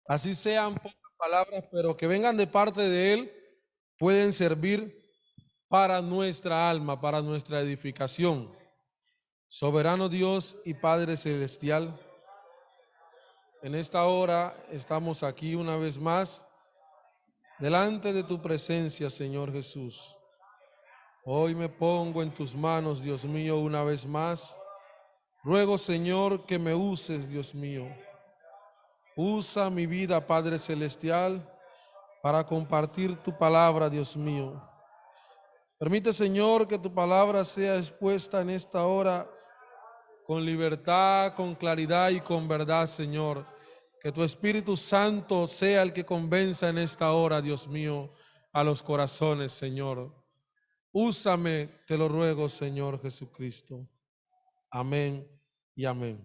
Así sean pocas palabras, pero que vengan de parte de Él, pueden servir para nuestra alma, para nuestra edificación. Soberano Dios y Padre Celestial, en esta hora estamos aquí una vez más, delante de tu presencia, Señor Jesús. Hoy me pongo en tus manos, Dios mío, una vez más. Ruego, Señor, que me uses, Dios mío. Usa mi vida, Padre Celestial, para compartir tu palabra, Dios mío. Permite, Señor, que tu palabra sea expuesta en esta hora con libertad, con claridad y con verdad, Señor. Que tu Espíritu Santo sea el que convenza en esta hora, Dios mío, a los corazones, Señor. Úsame, te lo ruego, Señor Jesucristo. Amén y amén.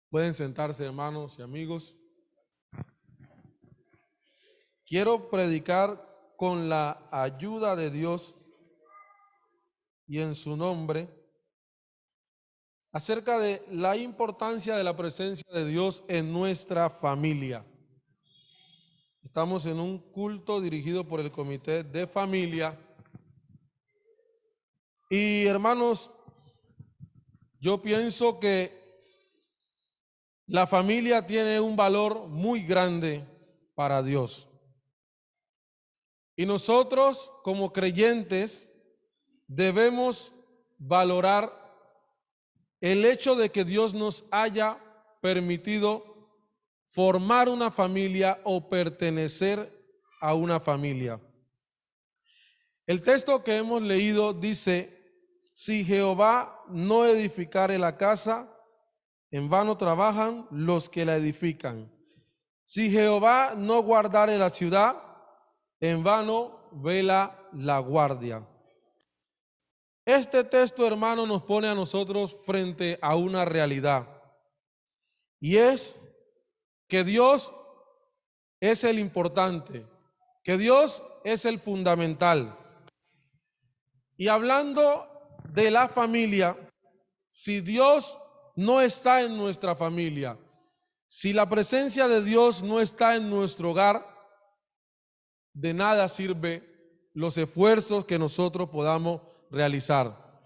Pueden sentarse, hermanos y amigos. Quiero predicar con la ayuda de Dios y en su nombre acerca de la importancia de la presencia de Dios en nuestra familia. Estamos en un culto dirigido por el Comité de Familia. Y hermanos, yo pienso que la familia tiene un valor muy grande para Dios. Y nosotros, como creyentes, debemos valorar el hecho de que Dios nos haya permitido formar una familia o pertenecer a una familia. El texto que hemos leído dice: si Jehová no edificare la casa, en vano trabajan los que la edifican. Si Jehová no guardare la ciudad, en vano vela la guardia. Este texto, hermano, nos pone a nosotros frente a una realidad, y es que Dios es el importante, que Dios es el fundamental. Y hablando de la familia, si Dios no está en nuestra familia, si la presencia de Dios no está en nuestro hogar, de nada sirve los esfuerzos que nosotros podamos realizar.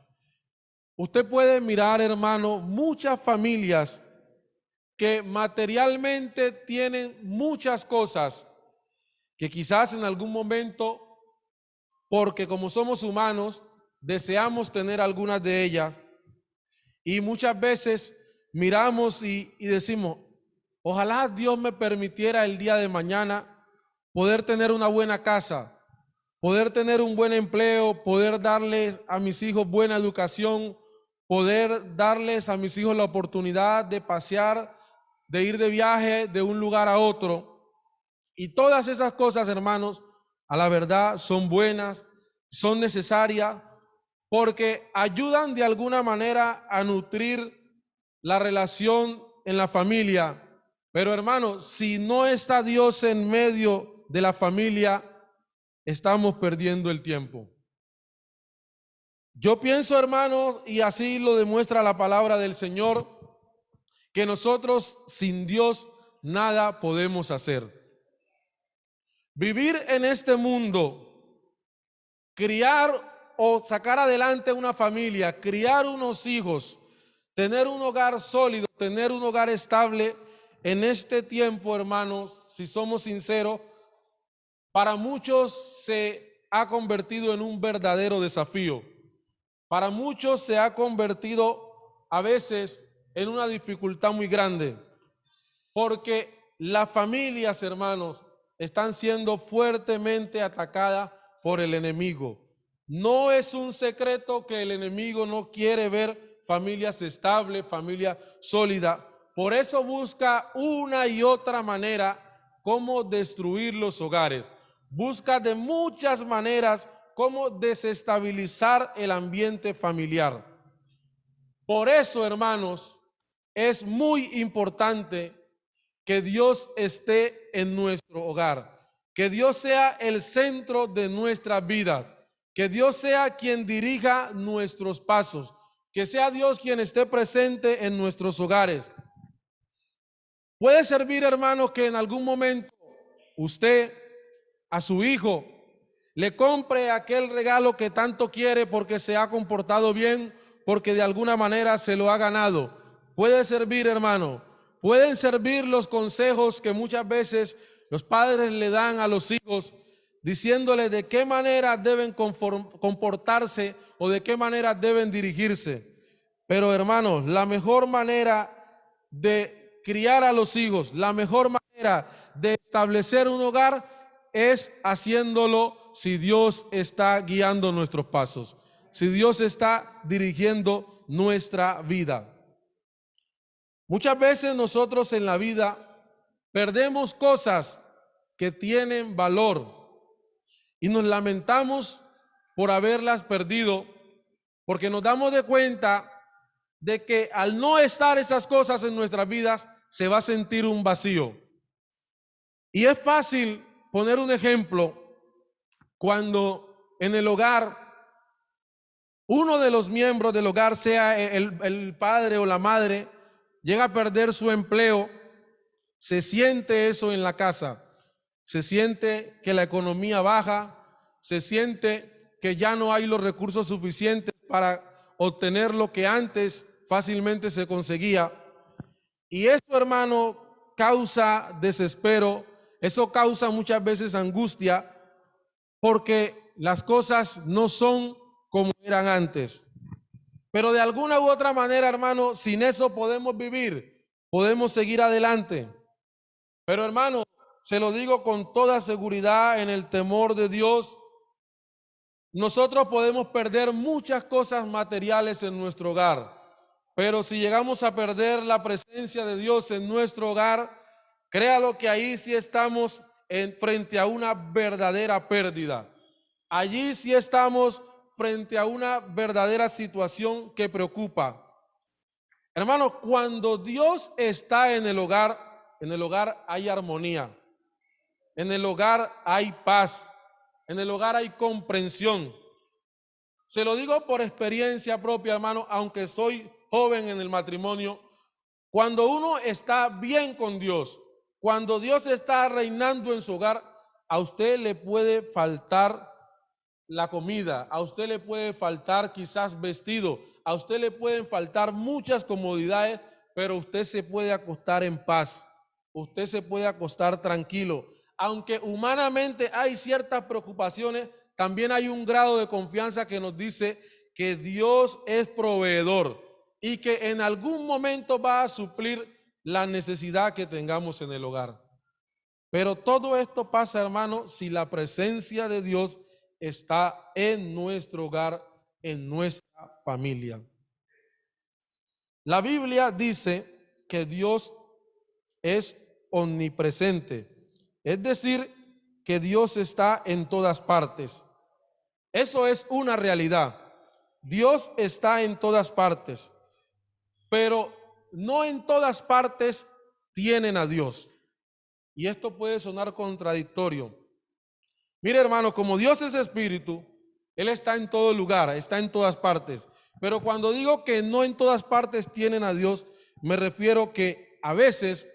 Usted puede mirar, hermano, muchas familias que materialmente tienen muchas cosas, que quizás en algún momento, porque como somos humanos, deseamos tener algunas de ellas, y muchas veces miramos y decimos: ojalá Dios me permitiera el día de mañana poder tener una buena casa, poder tener un buen empleo, poder darles a mis hijos buena educación, poder darles a mis hijos la oportunidad de pasear, de ir de viaje de un lugar a otro. Y todas esas cosas, hermanos, a la verdad son buenas, son necesarias, porque ayudan de alguna manera a nutrir la relación en la familia. Pero, hermanos, si no está Dios en medio de la familia, estamos perdiendo el tiempo. Yo pienso, hermanos, y así lo demuestra la palabra del Señor, que nosotros sin Dios nada podemos hacer. Vivir en este mundo, criar o sacar adelante una familia, criar unos hijos, tener un hogar sólido, tener un hogar estable, en este tiempo, hermanos, si somos sinceros, para muchos se ha convertido en un verdadero desafío. Para muchos se ha convertido a veces en una dificultad muy grande, porque las familias, hermanos, están siendo fuertemente atacadas por el enemigo. No es un secreto que el enemigo no quiere ver familias estables, familias sólidas. Por eso busca una y otra manera cómo destruir los hogares. Busca de muchas maneras cómo desestabilizar el ambiente familiar. Por eso, hermanos, es muy importante que Dios esté en nuestro hogar, que Dios sea el centro de nuestras vidas, que Dios sea quien dirija nuestros pasos, que sea Dios quien esté presente en nuestros hogares. Puede servir, hermanos, que en algún momento usted a su hijo le compre aquel regalo que tanto quiere porque se ha comportado bien, porque de alguna manera se lo ha ganado. Puede servir, hermano. Pueden servir los consejos que muchas veces los padres le dan a los hijos, diciéndole de qué manera deben comportarse o de qué manera deben dirigirse. Pero, hermanos, la mejor manera de criar a los hijos, la mejor manera de establecer un hogar es haciéndolo si Dios está guiando nuestros pasos, si Dios está dirigiendo nuestra vida. Muchas veces nosotros en la vida perdemos cosas que tienen valor y nos lamentamos por haberlas perdido, porque nos damos de cuenta de que al no estar esas cosas en nuestras vidas se va a sentir un vacío. Y es fácil poner un ejemplo cuando en el hogar uno de los miembros del hogar, sea el padre o la madre, llega a perder su empleo. Se siente eso en la casa, se siente que la economía baja, se siente que ya no hay los recursos suficientes para obtener lo que antes fácilmente se conseguía. Y eso, hermano, causa desespero, eso causa muchas veces angustia, porque las cosas no son como eran antes. Pero de alguna u otra manera, hermano, sin eso podemos vivir, podemos seguir adelante. Pero, hermano, se lo digo con toda seguridad, en el temor de Dios, nosotros podemos perder muchas cosas materiales en nuestro hogar, pero si llegamos a perder la presencia de Dios en nuestro hogar, créalo que ahí sí estamos frente a una verdadera pérdida. Allí sí estamos frente a una verdadera situación que preocupa. Hermano, cuando Dios está en el hogar hay armonía, en el hogar hay paz, en el hogar hay comprensión. Se lo digo por experiencia propia, hermano, aunque soy joven en el matrimonio. Cuando uno está bien con Dios, cuando Dios está reinando en su hogar, a usted le puede faltar la comida, a usted le puede faltar quizás vestido, a usted le pueden faltar muchas comodidades, pero usted se puede acostar en paz, usted se puede acostar tranquilo. Aunque humanamente hay ciertas preocupaciones, también hay un grado de confianza que nos dice que Dios es proveedor y que en algún momento va a suplir la necesidad que tengamos en el hogar. Pero todo esto pasa, hermano, si la presencia de Dios está en nuestro hogar, en nuestra familia. La Biblia dice que Dios es omnipresente, es decir, que Dios está en todas partes. Eso es una realidad. Dios está en todas partes, pero no en todas partes tienen a Dios. Y esto puede sonar contradictorio. Mire, hermano, como Dios es espíritu, Él está en todo lugar, está en todas partes. Pero cuando digo que no en todas partes tienen a Dios, me refiero que a veces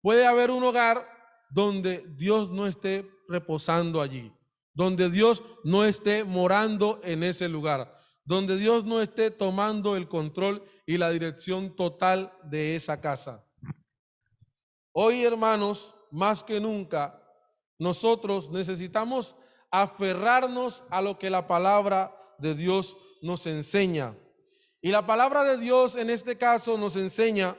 puede haber un hogar donde Dios no esté reposando allí, donde Dios no esté morando en ese lugar, donde Dios no esté tomando el control y la dirección total de esa casa. Hoy, hermanos, más que nunca, nosotros necesitamos aferrarnos a lo que la palabra de Dios nos enseña. Y la palabra de Dios en este caso nos enseña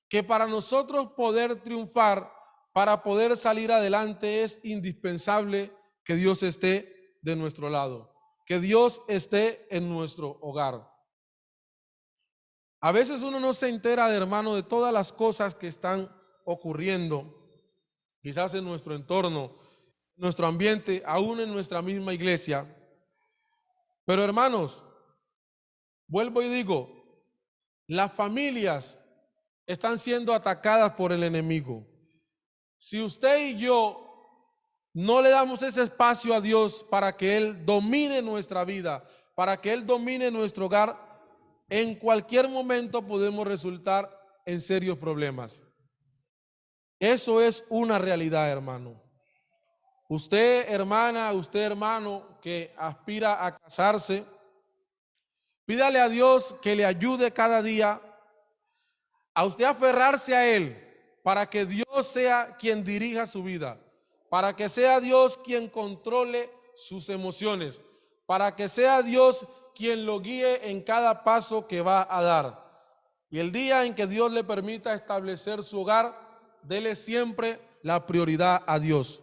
que para nosotros poder triunfar, para poder salir adelante, es indispensable que Dios esté de nuestro lado, que Dios esté en nuestro hogar. A veces uno no se entera, hermano, de todas las cosas que están ocurriendo, quizás en nuestro entorno, nuestro ambiente, aún en nuestra misma iglesia. Pero, hermanos, vuelvo y digo, las familias están siendo atacadas por el enemigo. Si usted y yo no le damos ese espacio a Dios para que Él domine nuestra vida, para que Él domine nuestro hogar, en cualquier momento podemos resultar en serios problemas. Eso es una realidad, hermano. Usted, hermana, usted, hermano, que aspira a casarse, pídale a Dios que le ayude cada día a usted aferrarse a Él para que Dios sea quien dirija su vida, para que sea Dios quien controle sus emociones, para que sea Dios quien lo guíe en cada paso que va a dar. Y el día en que Dios le permita establecer su hogar, dele siempre la prioridad a Dios.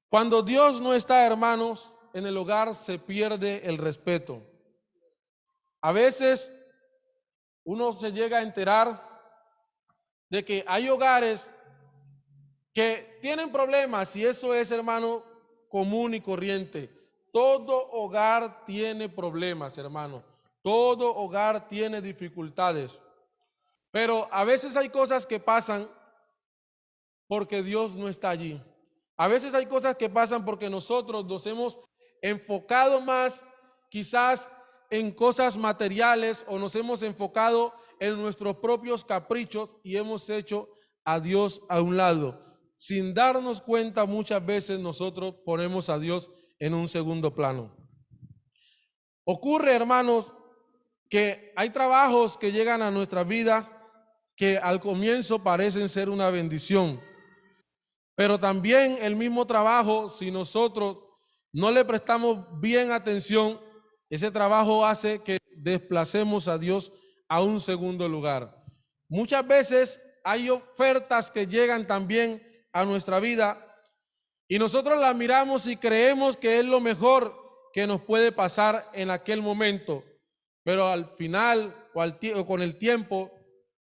Cuando Dios no está, hermanos, en el hogar se pierde el respeto. A veces uno se llega a enterar de que hay hogares que tienen problemas y eso es, hermano, común y corriente. Todo hogar tiene problemas, hermano. Todo hogar tiene dificultades. Pero a veces hay cosas que pasan porque Dios no está allí. A veces hay cosas que pasan porque nosotros nos hemos enfocado más quizás en cosas materiales o nos hemos enfocado en nuestros propios caprichos y hemos hecho a Dios a un lado. Sin darnos cuenta, muchas veces nosotros ponemos a Dios en un segundo plano. Ocurre, hermanos, que hay trabajos que llegan a nuestra vida que al comienzo parecen ser una bendición. Pero también el mismo trabajo, si nosotros no le prestamos bien atención, ese trabajo hace que desplacemos a Dios a un segundo lugar. Muchas veces hay ofertas que llegan también a nuestra vida y nosotros las miramos y creemos que es lo mejor que nos puede pasar en aquel momento, pero al final o con el tiempo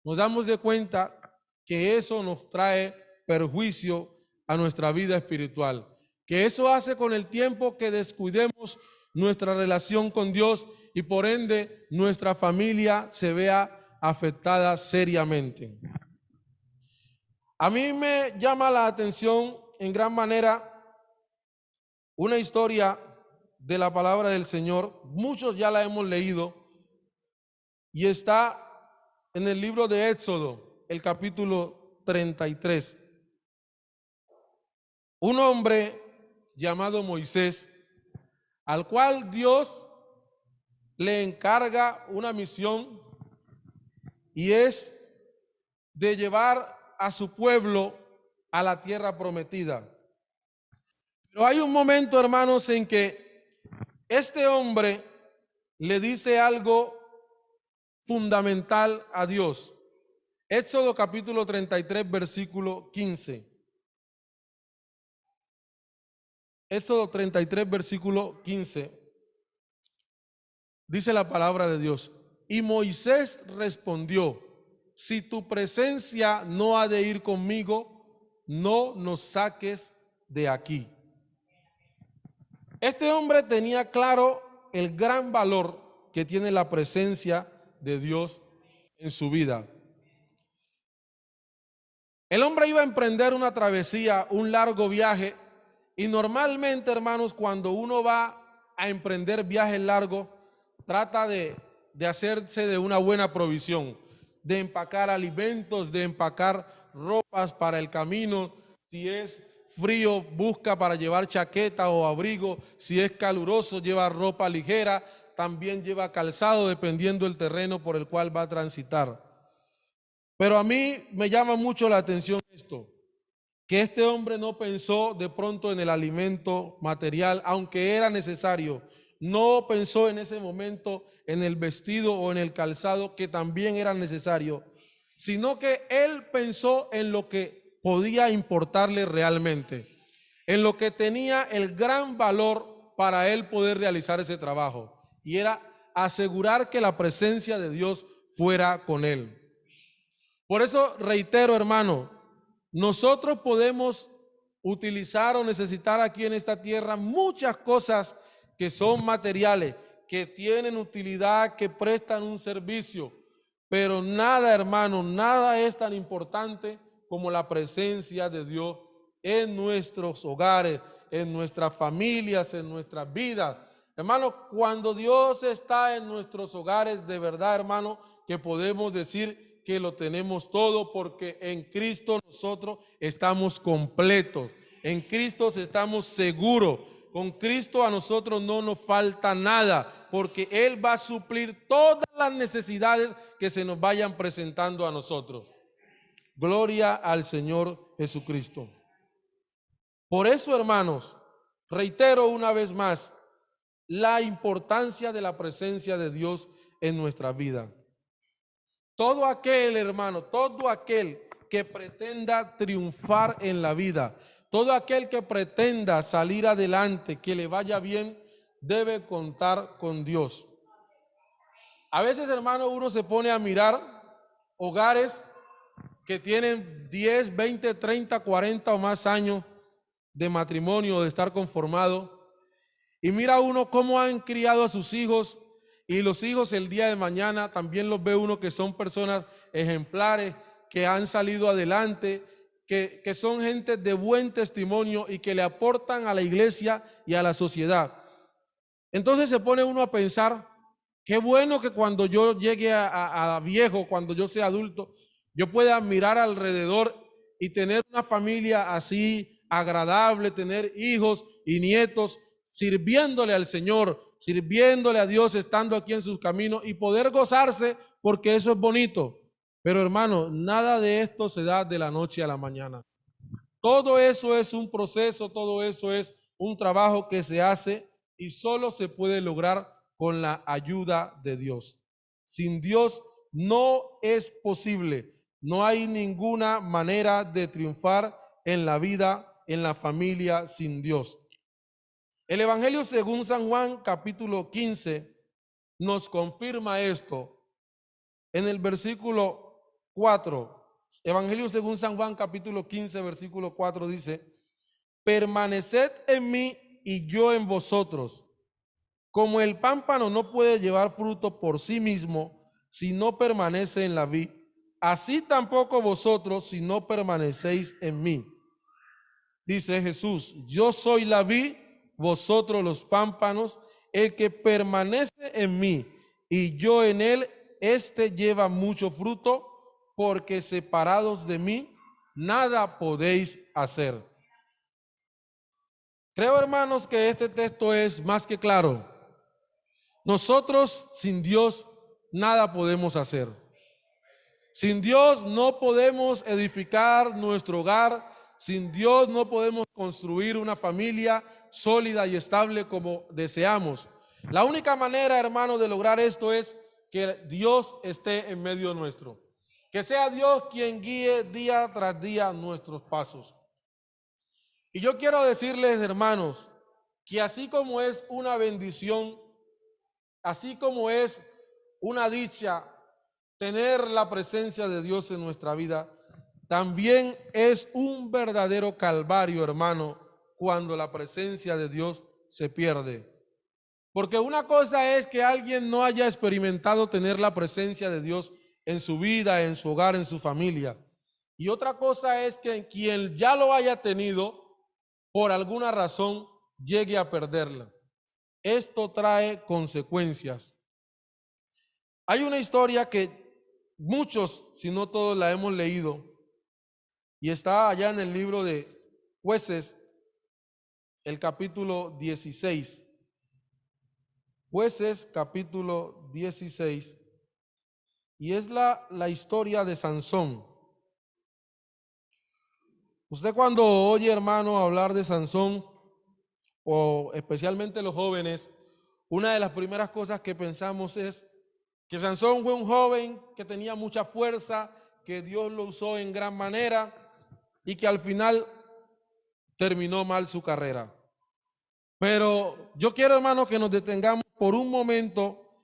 nos damos de cuenta que eso nos trae perjuicio a nuestra vida espiritual, que eso hace con el tiempo que descuidemos nuestra relación con Dios y por ende nuestra familia se vea afectada seriamente. A mí me llama la atención en gran manera una historia de la palabra del Señor, muchos ya la hemos leído y está en el libro de Éxodo, el capítulo 33. Un hombre llamado Moisés, al cual Dios le encarga una misión y es de llevar a su pueblo a la tierra prometida. Pero hay un momento, hermanos, en que este hombre le dice algo fundamental a Dios. Éxodo capítulo 33, versículo 15. Éxodo 33, versículo 15. Dice la palabra de Dios. Y Moisés respondió: si tu presencia no ha de ir conmigo, no nos saques de aquí. Este hombre tenía claro el gran valor que tiene la presencia de Dios en su vida. El hombre iba a emprender una travesía, un largo viaje, y normalmente, hermanos, cuando uno va a emprender viajes largos, trata de hacerse de una buena provisión, de empacar alimentos, de empacar ropas para el camino. Si es frío, busca para llevar chaqueta o abrigo. Si es caluroso, lleva ropa ligera. También lleva calzado, dependiendo del terreno por el cual va a transitar. Pero a mí me llama mucho la atención esto, que este hombre no pensó de pronto en el alimento material, aunque era necesario. No pensó en ese momento en el vestido o en el calzado, que también era necesario, sino que él pensó en lo que podía importarle realmente, en lo que tenía el gran valor para él poder realizar ese trabajo, y era asegurar que la presencia de Dios fuera con él. Por eso reitero, hermano, nosotros podemos utilizar o necesitar aquí en esta tierra muchas cosas que son materiales, que tienen utilidad, que prestan un servicio, pero nada, hermano, nada es tan importante como la presencia de Dios en nuestros hogares, en nuestras familias, en nuestras vidas. Hermano, cuando Dios está en nuestros hogares, de verdad, hermano, que podemos decir que lo tenemos todo, porque en Cristo nosotros estamos completos. En Cristo estamos seguros. Con Cristo a nosotros no nos falta nada, porque Él va a suplir todas las necesidades que se nos vayan presentando a nosotros. Gloria al Señor Jesucristo. Por eso, hermanos, reitero una vez más la importancia de la presencia de Dios en nuestra vida. Todo aquel, hermano, todo aquel que pretenda triunfar en la vida, todo aquel que pretenda salir adelante, que le vaya bien, debe contar con Dios. A veces, hermano, uno se pone a mirar hogares que tienen 10, 20, 30, 40 o más años de matrimonio, de estar conformado, y mira uno cómo han criado a sus hijos, y los hijos el día de mañana también los ve uno que son personas ejemplares, que han salido adelante, que son gente de buen testimonio y que le aportan a la iglesia y a la sociedad. Entonces se pone uno a pensar, qué bueno que cuando yo llegue a viejo, cuando yo sea adulto, yo pueda mirar alrededor y tener una familia así agradable, tener hijos y nietos sirviéndole al Señor, sirviéndole a Dios, estando aquí en sus caminos y poder gozarse, porque eso es bonito. Pero hermano, nada de esto se da de la noche a la mañana. Todo eso es un proceso, todo eso es un trabajo que se hace y solo se puede lograr con la ayuda de Dios. Sin Dios no es posible. No hay ninguna manera de triunfar en la vida, en la familia sin Dios. El Evangelio según San Juan, capítulo 15, nos confirma esto. En el versículo 4, Evangelio según San Juan, capítulo 15, versículo 4 dice: permaneced en mí y yo en vosotros. Como el pámpano no puede llevar fruto por sí mismo si no permanece en la vid, así tampoco vosotros si no permanecéis en mí. Dice Jesús: yo soy la vid, vosotros los pámpanos. El que permanece en mí y yo en él, este lleva mucho fruto, porque separados de mí nada podéis hacer. Creo, hermanos, que este texto es más que claro. Nosotros sin Dios nada podemos hacer. Sin Dios no podemos edificar nuestro hogar. Sin Dios no podemos construir una familia sólida y estable como deseamos. La única manera, hermano, de lograr esto es que Dios esté en medio nuestro. Que sea Dios quien guíe día tras día nuestros pasos. Y yo quiero decirles, hermanos, que así como es una bendición, así como es una dicha tener la presencia de Dios en nuestra vida, también es un verdadero calvario, hermano, cuando la presencia de Dios se pierde. Porque una cosa es que alguien no haya experimentado tener la presencia de Dios en su vida, en su hogar, en su familia. Y otra cosa es que quien ya lo haya tenido, por alguna razón, llegue a perderla. Esto trae consecuencias. Hay una historia que muchos, si no todos, la hemos leído y está allá en el libro de Jueces, el capítulo 16. Jueces, capítulo 16, y es la historia de Sansón. Usted cuando oye, hermano, hablar de Sansón, o especialmente los jóvenes, una de las primeras cosas que pensamos es que Sansón fue un joven que tenía mucha fuerza, que Dios lo usó en gran manera y que al final terminó mal su carrera. Pero yo quiero, hermano, que nos detengamos por un momento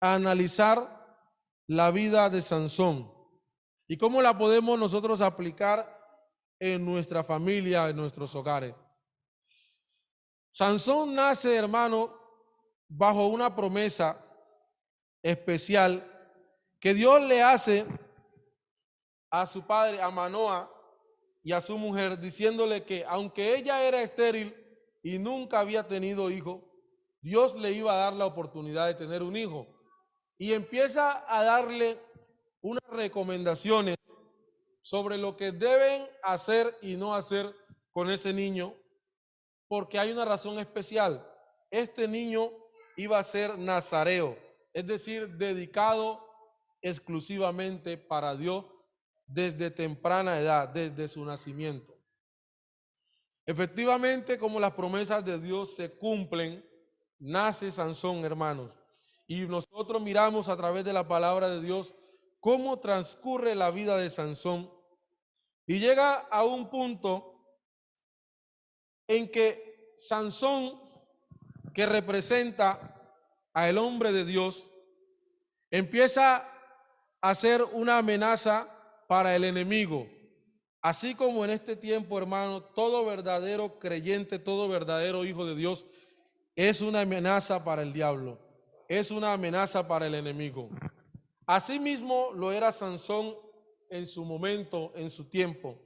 a analizar la vida de Sansón y cómo la podemos nosotros aplicar en nuestra familia, en nuestros hogares. Sansón nace, hermano, bajo una promesa especial que Dios le hace a su padre, a Manoa, y a su mujer, diciéndole que aunque ella era estéril y nunca había tenido hijo, Dios le iba a dar la oportunidad de tener un hijo. Y empieza a darle unas recomendaciones sobre lo que deben hacer y no hacer con ese niño, porque hay una razón especial. Este niño iba a ser nazareo, es decir, dedicado exclusivamente para Dios desde temprana edad, desde su nacimiento. Efectivamente, como las promesas de Dios se cumplen, nace Sansón, hermanos. Y nosotros miramos a través de la palabra de Dios cómo transcurre la vida de Sansón. Y llega a un punto en que Sansón, que representa al hombre de Dios, empieza a ser una amenaza para el enemigo. Así como en este tiempo, hermano, todo verdadero creyente, todo verdadero hijo de Dios es una amenaza para el diablo, es una amenaza para el enemigo. Asimismo lo era Sansón en su momento, en su tiempo.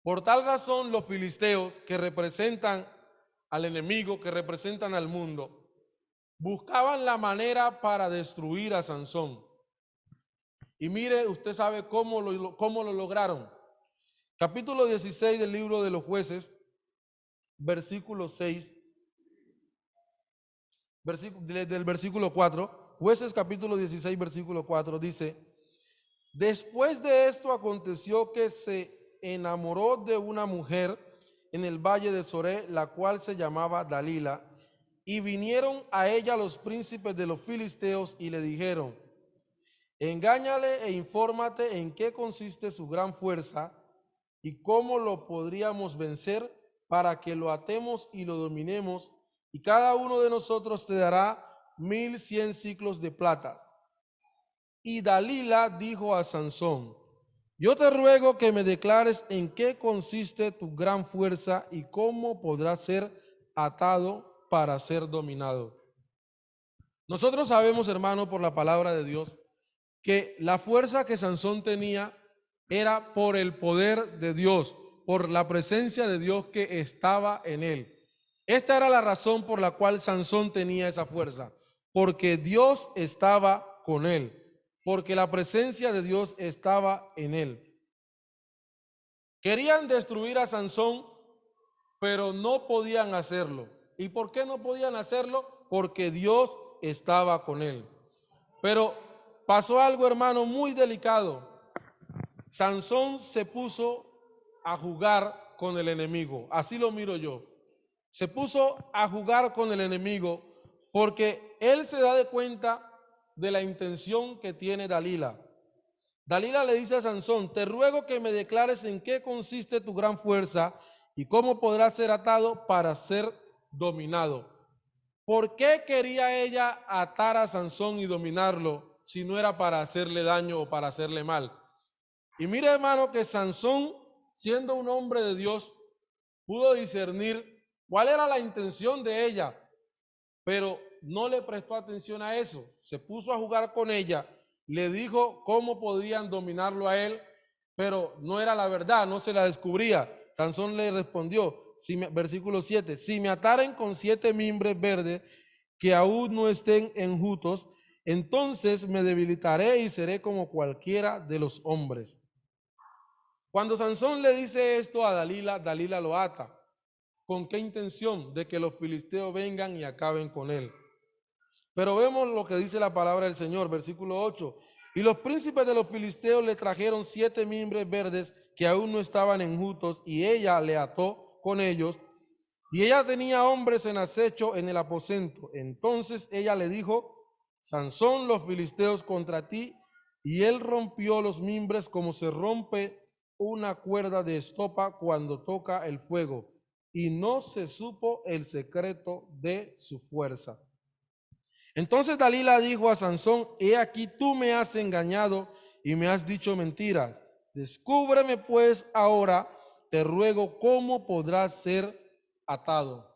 Por tal razón, los filisteos, que representan al enemigo, que representan al mundo, buscaban la manera para destruir a Sansón. Y mire, usted sabe cómo lo lograron. Capítulo 16 del libro de los Jueces, versículo 6, del versículo 4, Jueces capítulo 16, versículo 4, dice: después de esto aconteció que se enamoró de una mujer en el valle de Soré, la cual se llamaba Dalila, y vinieron a ella los príncipes de los filisteos y le dijeron: engáñale e infórmate en qué consiste su gran fuerza y cómo lo podríamos vencer, para que lo atemos y lo dominemos, y cada uno de nosotros te dará 1100 siclos de plata. Y Dalila dijo a Sansón: yo te ruego que me declares en qué consiste tu gran fuerza y cómo podrás ser atado para ser dominado. Nosotros sabemos, hermano, por la palabra de Dios, que la fuerza que Sansón tenía era por el poder de Dios, por la presencia de Dios que estaba en él. Esta era la razón por la cual Sansón tenía esa fuerza, porque Dios estaba con él, porque la presencia de Dios estaba en él. Querían destruir a Sansón, pero no podían hacerlo. ¿Y por qué no podían hacerlo? Porque Dios estaba con él. Pero pasó algo, hermano, muy delicado. Sansón se puso a jugar con el enemigo, así lo miro yo. Se puso a jugar con el enemigo porque él se da de cuenta de la intención que tiene Dalila. Dalila le dice a Sansón: te ruego que me declares en qué consiste tu gran fuerza y cómo podrás ser atado para ser dominado. ¿Por qué quería ella atar a Sansón y dominarlo si no era para hacerle daño o para hacerle mal? Y mire, hermano, que Sansón, siendo un hombre de Dios, pudo discernir cuál era la intención de ella, pero no le prestó atención a eso. Se puso a jugar con ella, le dijo cómo podían dominarlo a él, pero no era la verdad, no se la descubría. Sansón le respondió, versículo 7, si me ataren con 7 mimbres verdes que aún no estén enjutos, entonces me debilitaré y seré como cualquiera de los hombres. Cuando Sansón le dice esto a Dalila, Dalila lo ata. ¿Con qué intención? De que los filisteos vengan y acaben con él. Pero vemos lo que dice la palabra del Señor, versículo 8. Y los príncipes de los filisteos le trajeron 7 mimbres verdes que aún no estaban enjutos, y ella le ató con ellos. Y ella tenía hombres en acecho en el aposento. Entonces ella le dijo: Sansón, los filisteos contra ti. Y él rompió los mimbres como se rompe una cuerda de estopa cuando toca el fuego, y no se supo el secreto de su fuerza. Entonces Dalila dijo a Sansón: he aquí tú me has engañado y me has dicho mentiras. Descúbreme pues ahora, te ruego, cómo podrás ser atado.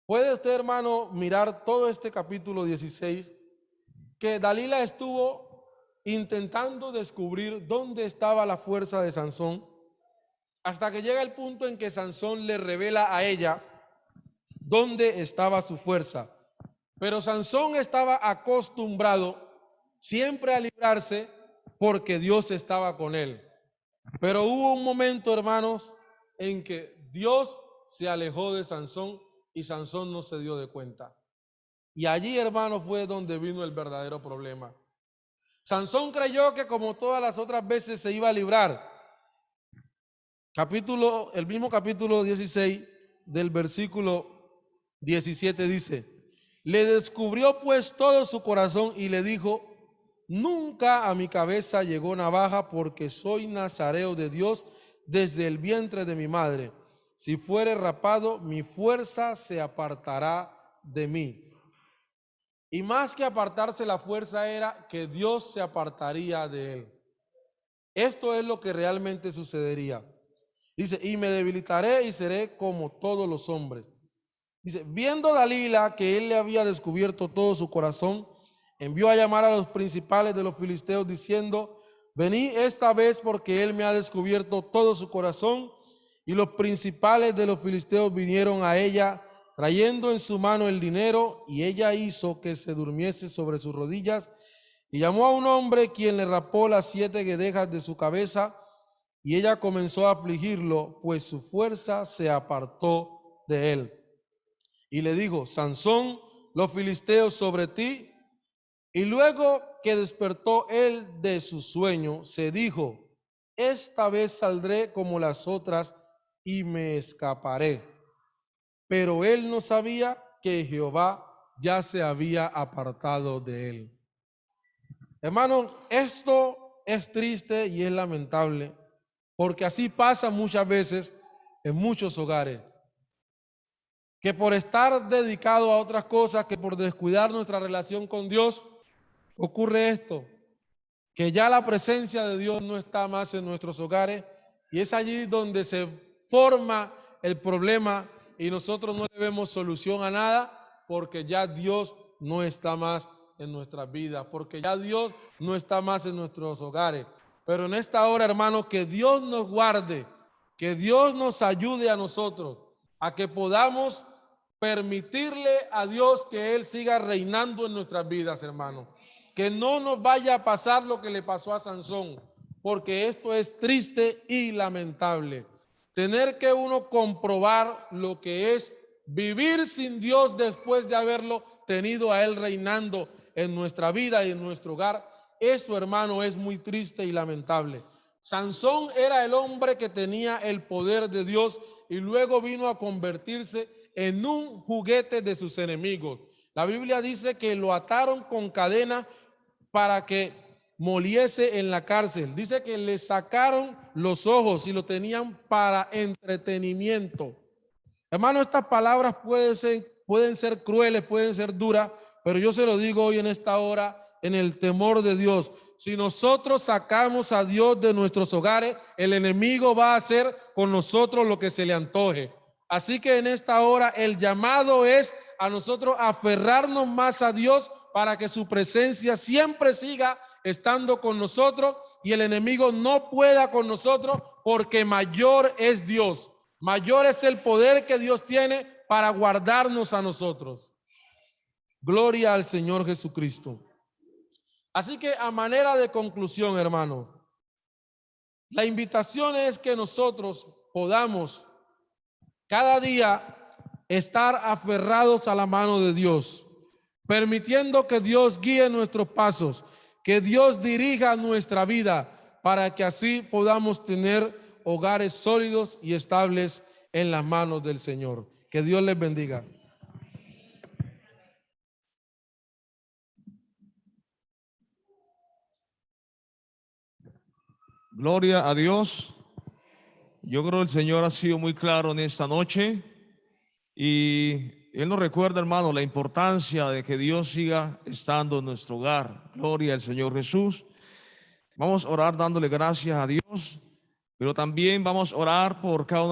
Puede usted, hermano, mirar todo este capítulo 16, que Dalila estuvo intentando descubrir dónde estaba la fuerza de Sansón, hasta que llega el punto en que Sansón le revela a ella dónde estaba su fuerza. Pero Sansón estaba acostumbrado siempre a librarse porque Dios estaba con él. Pero hubo un momento, hermanos, en que Dios se alejó de Sansón y Sansón no se dio de cuenta. Y allí, hermanos, fue donde vino el verdadero problema. Sansón creyó que como todas las otras veces se iba a librar. El mismo capítulo 16 del versículo 17 dice: le descubrió pues todo su corazón y le dijo: nunca a mi cabeza llegó navaja, porque soy nazareo de Dios desde el vientre de mi madre. Si fuere rapado, mi fuerza se apartará de mí. Y más que apartarse la fuerza era que Dios se apartaría de él. Esto es lo que realmente sucedería. Dice: y me debilitaré y seré como todos los hombres. Dice: viendo Dalila que él le había descubierto todo su corazón, envió a llamar a los principales de los filisteos diciendo: venid esta vez, porque él me ha descubierto todo su corazón. Y los principales de los filisteos vinieron a ella, trayendo en su mano el dinero, y ella hizo que se durmiese sobre sus rodillas, y llamó a un hombre, quien le rapó las 7 guedejas de su cabeza, y ella comenzó a afligirlo, pues su fuerza se apartó de él. Y le dijo: Sansón, los filisteos sobre ti. Y luego que despertó él de su sueño, se dijo: esta vez saldré como las otras y me escaparé. Pero él no sabía que Jehová ya se había apartado de él. Hermano, esto es triste y es lamentable, porque así pasa muchas veces en muchos hogares, que por estar dedicado a otras cosas, que por descuidar nuestra relación con Dios, ocurre esto, que ya la presencia de Dios no está más en nuestros hogares, y es allí donde se forma el problema y nosotros no le vemos solución a nada, porque ya Dios no está más en nuestras vidas, porque ya Dios no está más en nuestros hogares. Pero en esta hora, hermano, que Dios nos guarde, que Dios nos ayude a nosotros a que podamos permitirle a Dios que Él siga reinando en nuestras vidas, hermano. Que no nos vaya a pasar lo que le pasó a Sansón, porque esto es triste y lamentable. Tener que uno comprobar lo que es vivir sin Dios después de haberlo tenido a Él reinando en nuestra vida y en nuestro hogar, eso, hermano, es muy triste y lamentable. Sansón era el hombre que tenía el poder de Dios y luego vino a convertirse en un juguete de sus enemigos. La Biblia dice que lo ataron con cadenas para que moliese en la cárcel. Dice que le sacaron los ojos y lo tenían para entretenimiento. Hermano, estas palabras pueden ser crueles, pueden ser duras, pero yo se lo digo hoy en esta hora en el temor de Dios. Si nosotros sacamos a Dios de nuestros hogares, el enemigo va a hacer con nosotros lo que se le antoje. Así que en esta hora el llamado es a nosotros aferrarnos más a Dios para que su presencia siempre siga estando con nosotros y el enemigo no pueda con nosotros, porque mayor es Dios. Mayor es el poder que Dios tiene para guardarnos a nosotros. Gloria al Señor Jesucristo. Así que a manera de conclusión, hermano, la invitación es que nosotros podamos cada día estar aferrados a la mano de Dios, permitiendo que Dios guíe nuestros pasos, que Dios dirija nuestra vida, para que así podamos tener hogares sólidos y estables en las manos del Señor. Que Dios les bendiga. Gloria a Dios. Yo creo que el Señor ha sido muy claro en esta noche y Él nos recuerda, hermano, la importancia de que Dios siga estando en nuestro hogar. Gloria al Señor Jesús. Vamos a orar dándole gracias a Dios, pero también vamos a orar por cada uno